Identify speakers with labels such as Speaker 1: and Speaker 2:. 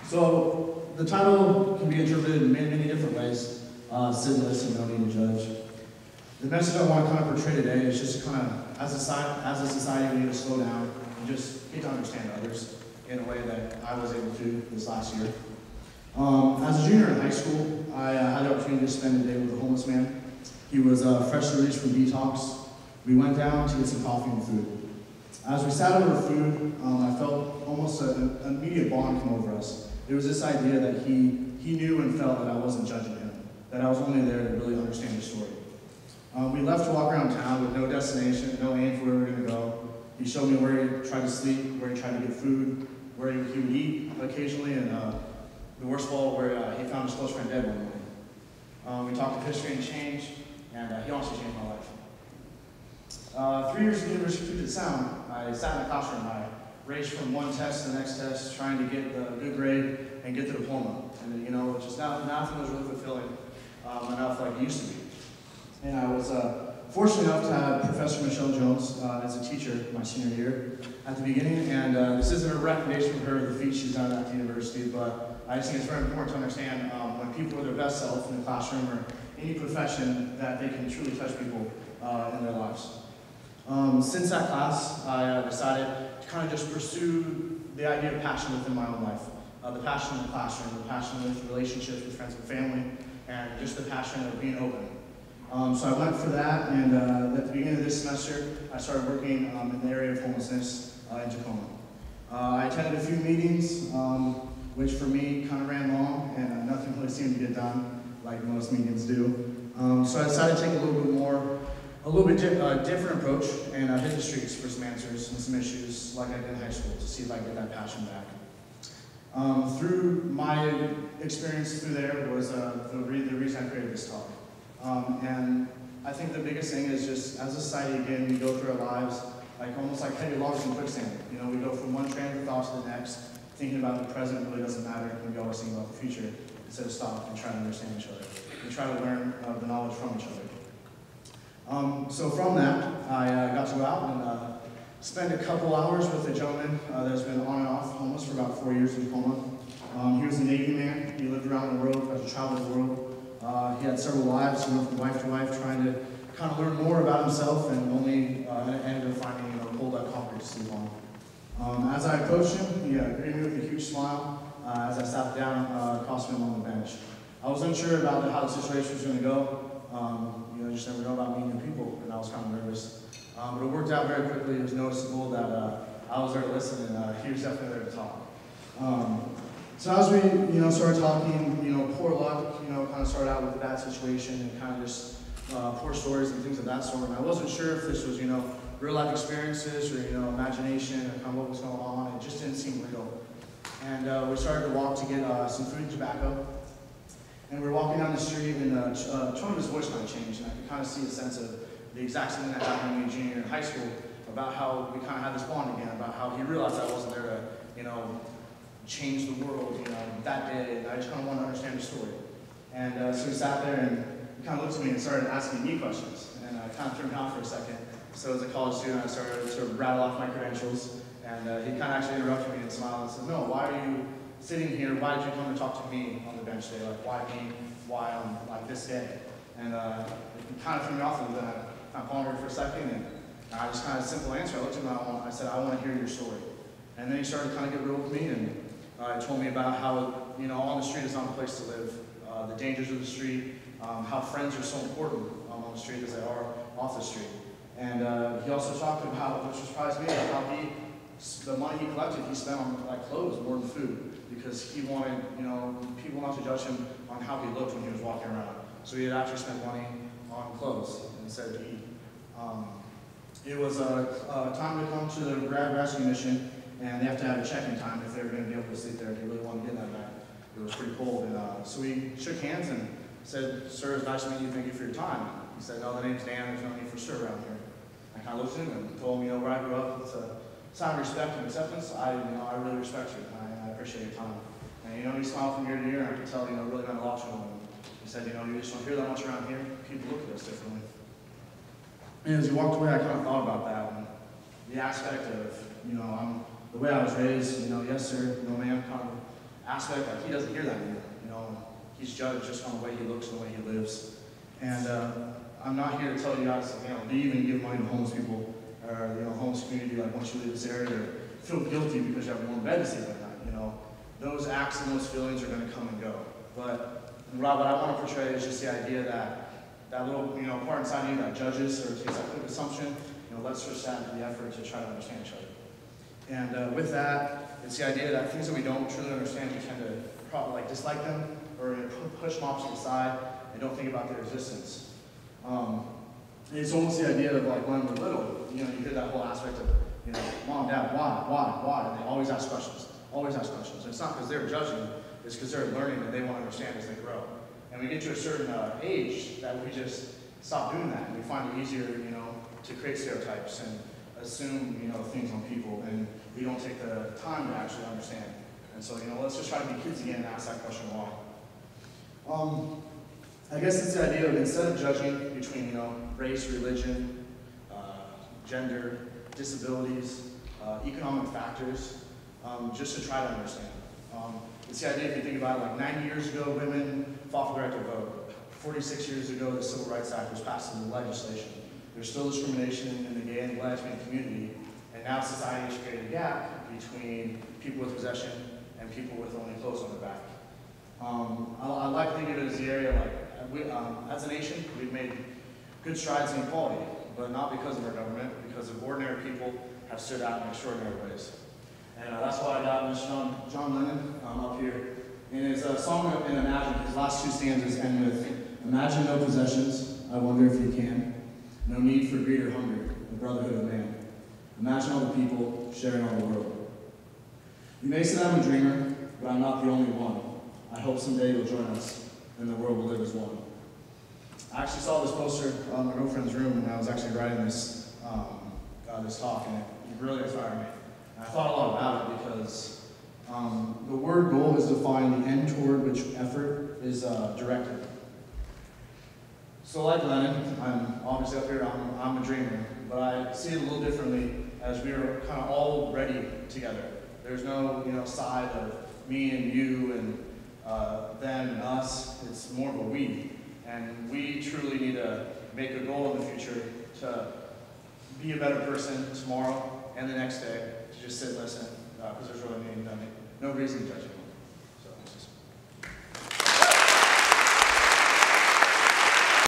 Speaker 1: So the title can be interpreted in many different ways, sinless and no need to judge. The message I want to kind of portray today is just kind of, as a society, we need to slow down and just get to understand others in a way that I was able to this last year. As a junior in high school, I had the opportunity to spend a day with a homeless man. He was freshly released from TEDxTacoma. We went down to get some coffee and food. As we sat over food, I felt almost an immediate bond come over us. There was this idea that he knew and felt that I wasn't judging him, that I was only there to really understand his story. We left to walk around town with no destination, no aim for where we were going to go. He showed me where he tried to sleep, where he tried to get food, where he would eat occasionally, and the worst of all, where he found his close friend dead one morning. We talked of history and change, and he honestly changed my life. 3 years at the University of Puget Sound, I sat in the classroom. I raced from one test to the next test, trying to get the good grade and get the diploma. And you know, just nothing was really fulfilling enough like it used to be. And I was fortunate enough to have Professor Michelle Jones as a teacher my senior year at the beginning. And this isn't a recommendation for her of the feat she's done at the university, but I just think it's very important to understand when people are their best self in the classroom or any profession, that they can truly touch people in their lives. Since that class, I decided to kind of just pursue the idea of passion within my own life. The passion in the classroom, the passion with relationships with friends and family, and just the passion of being open. So I went for that, and at the beginning of this semester, I started working in the area of homelessness in Tacoma. I attended a few meetings, which for me kind of ran long, and nothing really seemed to get done like most meetings do. So I decided to take a little bit different approach and hit the streets for some answers and some issues like I did in high school to see if I could get that passion back. Through my experience through there was the reason I created this talk. And I think the biggest thing is just, as a society, again, we go through our lives almost like heavy logs in quicksand. You know, we go from one train of thought to the next, thinking about the present really doesn't matter, and we always think about the future instead of stop and try to understand each other and try to learn the knowledge from each other. So from that, I got to go out and spend a couple hours with a gentleman that's been on and off homeless for about 4 years in Tacoma. He was a Navy man. He lived around the world, got to travel the world. He had several lives. He went from wife to wife, trying to kind of learn more about himself, and only ended up finding a cold out concrete to sleep on. As I approached him, he greeted me with a huge smile as I sat down across from him on the bench. I was unsure about how the situation was going to go. You just never know about meeting new people, and I was kind of nervous. But it worked out very quickly. It was noticeable that I was there to listen, and he was definitely there to talk. So as we, started talking, poor luck, kind of started out with a bad situation and kind of just poor stories and things of that sort. And I wasn't sure if this was, real life experiences or, imagination or kind of what was going on. It just didn't seem real. And we started to walk to get some food and tobacco. And we were walking down the street, and tone of his voice kind of changed, and I could kind of see a sense of the exact same thing that happened to me junior year in high school, about how we kind of had this bond again, about how he realized I wasn't there to, change the world, that day, and I just kind of wanted to understand the story. And so he sat there and he kind of looked at me and started asking me questions, and I kind of threw him out for a second. So as a college student, I started to sort of rattle off my credentials, and he kind of actually interrupted me and smiled and said, "No, why are you sitting here? Why did you come to talk to me on the bench today? Like, why me? Why on this day?" And it kind of threw me off, and then I kind of pondered for a second, and I just kind of simple answer. I looked at him and I said, "I want to hear your story." And then he started to kind of get real with me, and told me about how, on the street is not a place to live, the dangers of the street, how friends are so important on the street as they are off the street. And he also talked about, which surprised me, how the money he collected, he spent on clothes more than food, because he wanted, people not to judge him on how he looked when he was walking around. So he had actually spent money on clothes instead of to eat. It was a time to come to the grad rescue mission, and they have to have a check-in time if they were going to be able to sleep there. They really wanted to get that back. It was pretty cold. And so we shook hands and said, "Sir, it's nice to meet you. Thank you for your time." He said, "No, the name's Dan. There's no need for sir around here." I kind of looked at him and told him, where I grew up, it's a sign of respect and acceptance. I really respect you. I appreciate your time. And he smiled from ear to ear, and I could tell, really meant a lot to him. He said, "You just don't hear that much around here. People look at us differently." And as he walked away, I kind of thought about that and the aspect of, the way I was raised, yes sir, no ma'am, kind of aspect, like he doesn't hear that anymore. You know, he's judged just on the way he looks and the way he lives. And I'm not here to tell you guys, you know, do you even give money to homeless people or, you know, homeless community, like once you leave this area, or feel guilty because you have a warm bed to sleep at night. You know, those acts and those feelings are going to come and go. But what I want to portray is just the idea that that little, you know, part inside you that judges or takes that quick assumption, you know, let's push that into the effort to try to understand each other. And with that, it's the idea that things that we don't truly understand, we tend to probably like dislike them or push them off to the side and don't think about their existence. It's almost the idea of like when we're little, you know, you hear that whole aspect of, you know, mom, dad, why? And they always ask questions, always ask questions. And it's not because they're judging, it's because they're learning and they want to understand as they grow. And we get to a certain age that we just stop doing that. And we find it easier, you know, to create stereotypes and assume, you know, things on people. And we don't take the time to actually understand. And so, you know, let's just try to be kids again and ask that question why. I guess it's the idea of instead of judging between, you know, race, religion, gender, disabilities, economic factors, just to try to understand. It's the idea, if you think about it, like 90 years ago, women fought for the right to vote. 46 years ago, the Civil Rights Act was passed into legislation. There's still discrimination in the gay and lesbian community, and now society has created a gap between people with possession and people with only clothes on their back. I like to think of it as the area, like, as a nation, we've made good strides in equality, but not because of our government, because of ordinary people have stood out in extraordinary ways. And that's why I got Mr. John Lennon up here. In his song in Imagine, his last two stanzas end with, imagine no possessions, I wonder if you can. No need for greed or hunger, the brotherhood of man. Imagine all the people sharing all the world. You may say I'm a dreamer, but I'm not the only one. I hope someday you'll join us, and the world will live as one. I actually saw this poster in my girlfriend's room, and I was actually writing this, this talk, and it really inspired me. And I thought a lot about it because the word goal is defined the end toward which effort is directed. So like Lennon, I'm obviously up here, I'm a dreamer, but I see it a little differently as we are kind of all ready together. There's no, you know, side of me and you and them and us. It's more of a we. And we truly need to make a goal in the future to be a better person tomorrow and the next day, to just sit and listen, because there's really no reason to judge it.